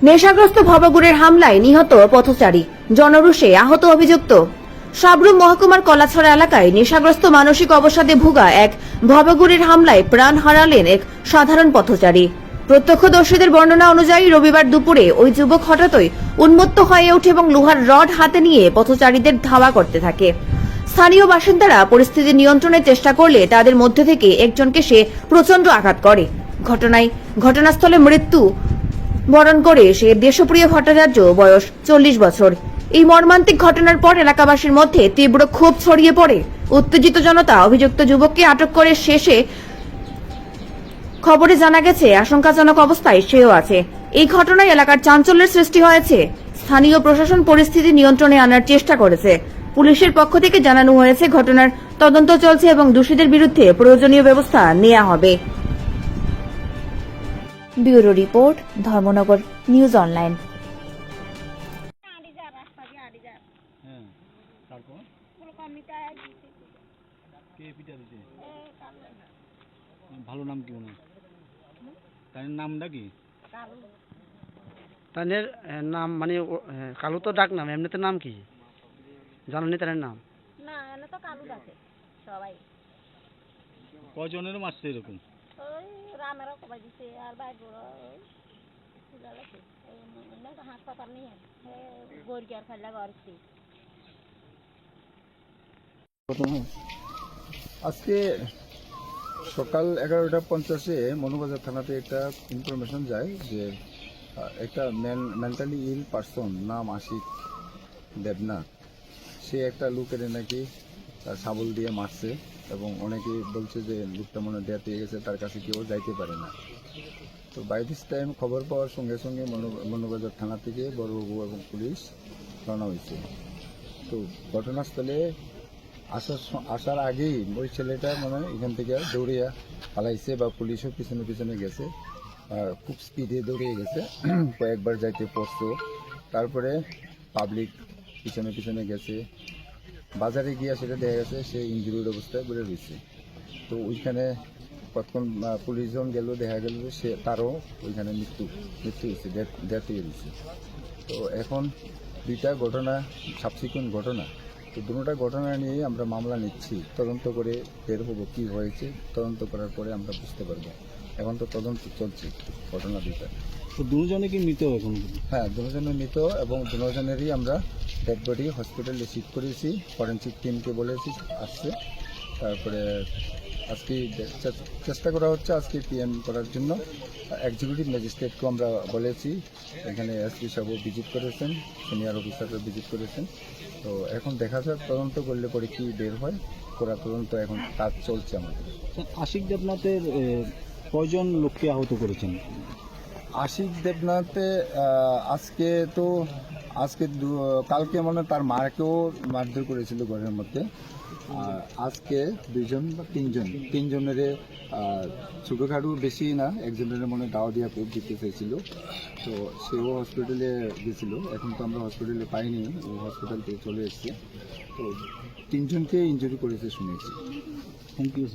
নেশাগ্রস্ত ভবঘুরের হামলায় নিহত পথচারী, জনরোষে আহত অভিযুক্ত। সাবরুম মহকুমার কলাছড়া এলাকায় নেশাগ্রস্ত মানসিক অবসাদে ভুগা এক ভবঘুরের হামলায় প্রাণ হারালেন এক সাধারণ পথচারী। প্রত্যক্ষদর্শীদের বর্ণনা অনুযায়ী রবিবার দুপুরে ওই যুবক হঠাৎই উন্মত্ত হয়ে ওঠে এবং লোহার রড হাতে নিয়ে পথচারীদের ধাওয়া করতে থাকে। স্থানীয় বাসিন্দারা পরিস্থিতি নিয়ন্ত্রণের চেষ্টা করলে তাদের মধ্যে থেকে একজনকে সে প্রচন্ড আঘাত করে। ঘটনাস্থলে মৃত্যু বরণ করে সে দেশপ্রিয় ভট্টাচার্য, বয়স 40 বছর। এই মর্মান্তিক ঘটনার পর এলাকাবাসীর মধ্যে তীব্র ক্ষোভ ছড়িয়ে পড়ে। উত্তেজিত জনতা অভিযুক্ত যুবককে আটক করে শেষে খবরে জানা গেছে আশঙ্কাজনক অবস্থায় সেও আছে। এই ঘটনায় এলাকার চাঞ্চল্যের সৃষ্টি হয়েছে। স্থানীয় প্রশাসন পরিস্থিতি নিয়ন্ত্রণে আনার চেষ্টা করেছে। পুলিশের পক্ষ থেকে জানানো হয়েছে ঘটনার তদন্ত চলছে এবং দোষীদের বিরুদ্ধে প্রয়োজনীয় ব্যবস্থা নেওয়া হবে। Bureau report, Dharmanagar news online. ভালো নাম কি ওনার? তার নামটা কি? তাদের নাম মানে কালু তো ডাক নাম, এমনিতে নাম কি জানেন তার নাম? না, এনে তো কালু ডাকে সবাই। কয়জনের মারছে এরকম? ওই রামেরও কবাই দিছে আর বাইরেও হাসপাতাল নিয়ে গরিয়ার খাইলা গড়ছি। আজকে সকাল 11:50 মনুবাজার থানাতে একটা ইনফরমেশন যায় যে একটা মেন্টালি ইল পারসন নাম আশিক দেবনাথ, সে একটা লোকের নাকি তার শাবল দিয়ে মারছে এবং অনেকে বলছে যে লোকটা মনে ডেথ হয়ে গেছে, তার কাছে কেউ যাইতে পারে না। তো বাই দিস টাইম খবর পাওয়ার সঙ্গে সঙ্গে মনুবাজার থানা থেকে বড়বাবু এবং পুলিশ রওনা হয়েছে। তো ঘটনাস্থলে আসার আগেই ওই ছেলেটা মানে এখান থেকে দৌড়িয়া পালাইছে বা পুলিশও পিছনে পিছনে গেছে, খুব স্পিডে দৌড়িয়ে গেছে, কয়েকবার যাইতে পড়তো। তারপরে পাবলিক পিছনে পিছনে গেছে, বাজারে গিয়া সেটা দেখা গেছে সে ইনজুরির অবস্থায় বেড়ে রয়েছে। তো ওইখানে কতক্ষণ পুলিশজন গেল, দেখা গেল যে সে তারও ওইখানে মৃত্যু হয়েছে, ডেথ হয়ে গেছে। তো এখন দুইটা ঘটনা সাবসিকুয়েন্ট ঘটনা, তো দুটোটা ঘটনা নিয়ে আমরা মামলা নিচ্ছি, তদন্ত করে বের হবো কী হয়েছে। তদন্ত করার পরে আমরা বুঝতে পারবো। এখন তো তদন্ত চলছে ঘটনা দুইটা। তো দুজনে কি মৃত এখন? হ্যাঁ, দুজনের মৃত এবং দুজনেরই আমরা ডেড বডি হসপিটালে শিফট করেছি। ফরেন্সিক টিমকে বলেছি আসছে। তারপরে আজকে চেষ্টা করা হচ্ছে আজকে পিএম করার জন্য। এক্সিকিউটিভ ম্যাজিস্ট্রেটকেও আমরা বলেছি, এখানে এসপি সাহেবও ভিজিট করেছেন, সিনিয়র অফিসাররা ভিজিট করেছেন। তো এখন দেখা যাক তদন্ত করলে পরে কি বের হয়, করা তদন্ত এখন কাজ চলছে আমাদের। আশিক দেবনাথের কয়জন লোককে আহত করেছেন? আশিক দেবনাথে কালকে মনে তার মাকেও মারধর করেছিল ঘরের মধ্যে। আজকে দুইজন বা তিনজনের ছোটোখাটো বেশি না, একজনের মনে দাও দিয়া পেট দিতে চাইছিল। তো সেও হসপিটালে গেছিল, এখন তো আমরা হসপিটালে পাইনি, ও হসপিটাল থেকে চলে এসছে। তো তিনজনকে ইনজুরি করেছে শুনেছি। Thank you.